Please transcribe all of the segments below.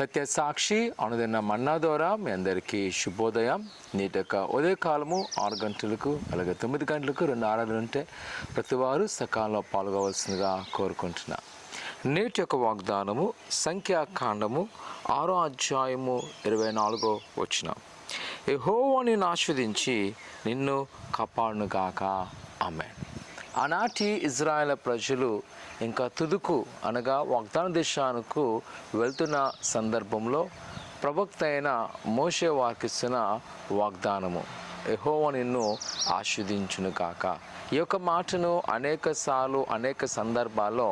సత్య సాక్షి అనుదిన మన్నా ద్వారా మీ అందరికీ శుభోదయం. నేటి యొక్క ఉదయకాలము 6 గంటలకు అలాగే 9 గంటలకు 2 ఆరాధనలు ఉంటే ప్రతివారు సకాలంలో పాల్గొవలసిందిగా కోరుకుంటున్నా. నేటి యొక్క వాగ్దానము సంఖ్యాకాండము 6వ అధ్యాయము 24వ వచనం. యెహోవా నిన్ను ఆశీర్వదించి నిన్ను కాపాడునుగాక. ఆమేన్. ఆనాటి ఇజ్రాయేల్ ప్రజలు ఇంకా తుదుకు అనగా వాగ్దాన దేశానికి వెళ్తున్న సందర్భంలో ప్రవక్త అయిన మోషే వారికిస్తున్న వాగ్దానము, యెహోవా నిన్ను ఆశీర్వదించును కాక. ఈ యొక్క మాటను అనేక సందర్భాల్లో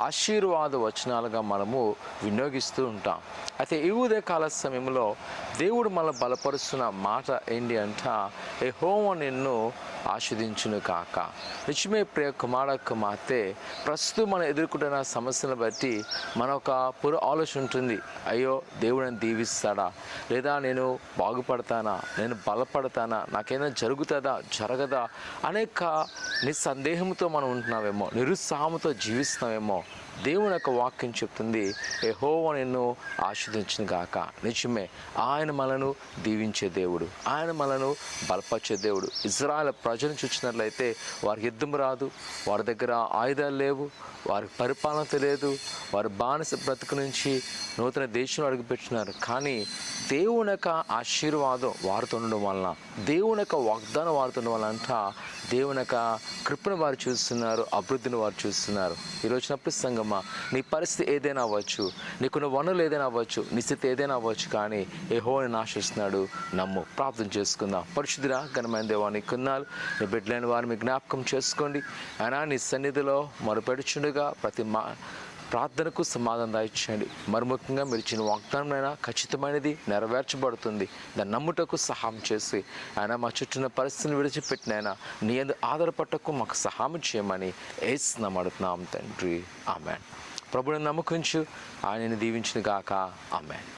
ఆశీర్వాద వచనాలుగా మనము వినియోగిస్తూ ఉంటాం. అయితే ఈ ఉదయకాల సమయంలో దేవుడు మనల్ని బలపరుస్తున్న మాట ఏంటి అంట, యెహోవా నిన్ను ఆశీర్వదించును కాక. నిజమే ప్రియ కుమార్తె, ప్రస్తుతం మనం ఎదుర్కొంటున్న సమస్యలను బట్టి మన ఒక ఆలోచన ఉంటుంది. అయ్యో, దేవుడు నన్ను దీవిస్తాడా, లేదా నేను బాగుపడతానా, నేను బలపడతానా, నాకేమైనా జరుగుతుందా జరగదా అనేక నిస్సందేహంతో మనం ఉంటున్నామేమో, నిరుత్సాహంతో జీవిస్తున్నామేమో. దేవుని యొక్క వాక్యం చెప్తుంది, యెహోవా నిన్ను ఆశీర్వదించును గాక. నిజమే, ఆయన మనను దీవించే దేవుడు, ఆయన మనను బలపరిచే దేవుడు. ఇజ్రాయేల్ ప్రజలను చూసినట్లయితే వారికి యుద్ధం రాదు, వారి దగ్గర ఆయుధాలు లేవు, వారికి పరిపాలన తెలియదు, వారి బానిస బ్రతుకు నుంచి నూతన దేశంలో అడుగుపెట్టినారు. కానీ దేవుని యొక్క ఆశీర్వాదం వారితో ఉండడం వలన, దేవుని యొక్క వాగ్దానం వారితో ఉండడం వలన అంట దేవుని యొక్క కృపను వారు చూస్తున్నారు, అభివృద్ధిని వారు చూస్తున్నారు. ఈరోజు నప్పుడు సంగమా, నీ పరిస్థితి ఏదైనా అవ్వచ్చు, నీకున్న వనరులు ఏదైనా అవ్వచ్చు, నీ స్థితి ఏదైనా అవ్వచ్చు, కానీ యెహోవాని ఆశిస్తున్నాడు. నమ్ము. ప్రార్థన చేసుకుందాం. పరిశుద్ధుడా ఘనమైన దేవా, నీ కొన్నాళ్ళు నీ బిడ్డలైన వారిని జ్ఞాపకం చేసుకోండి. అయినా నీ సన్నిధిలో మొరపెడుచుండగా ప్రతి ప్రార్థనకు సమాధానం దాయిచ్చండి. మరి ముఖ్యంగా మీరు ఇచ్చిన వాగ్దానమైనా ఖచ్చితమైనది, నెరవేర్చబడుతుంది. దాన్ని నమ్ముటకు సహాయం చేసి ఆయన మా చుట్టూన్న పరిస్థితిని విడిచిపెట్టినైనా నీ యందు ఆధారపడటకు మాకు సహాయం చేయమని యేసునామమున అడుగుతున్నాం తండ్రి. ఆమేన్. ప్రభువుని నమ్మకించు, ఆయనని దీవించును గాక. ఆమేన్.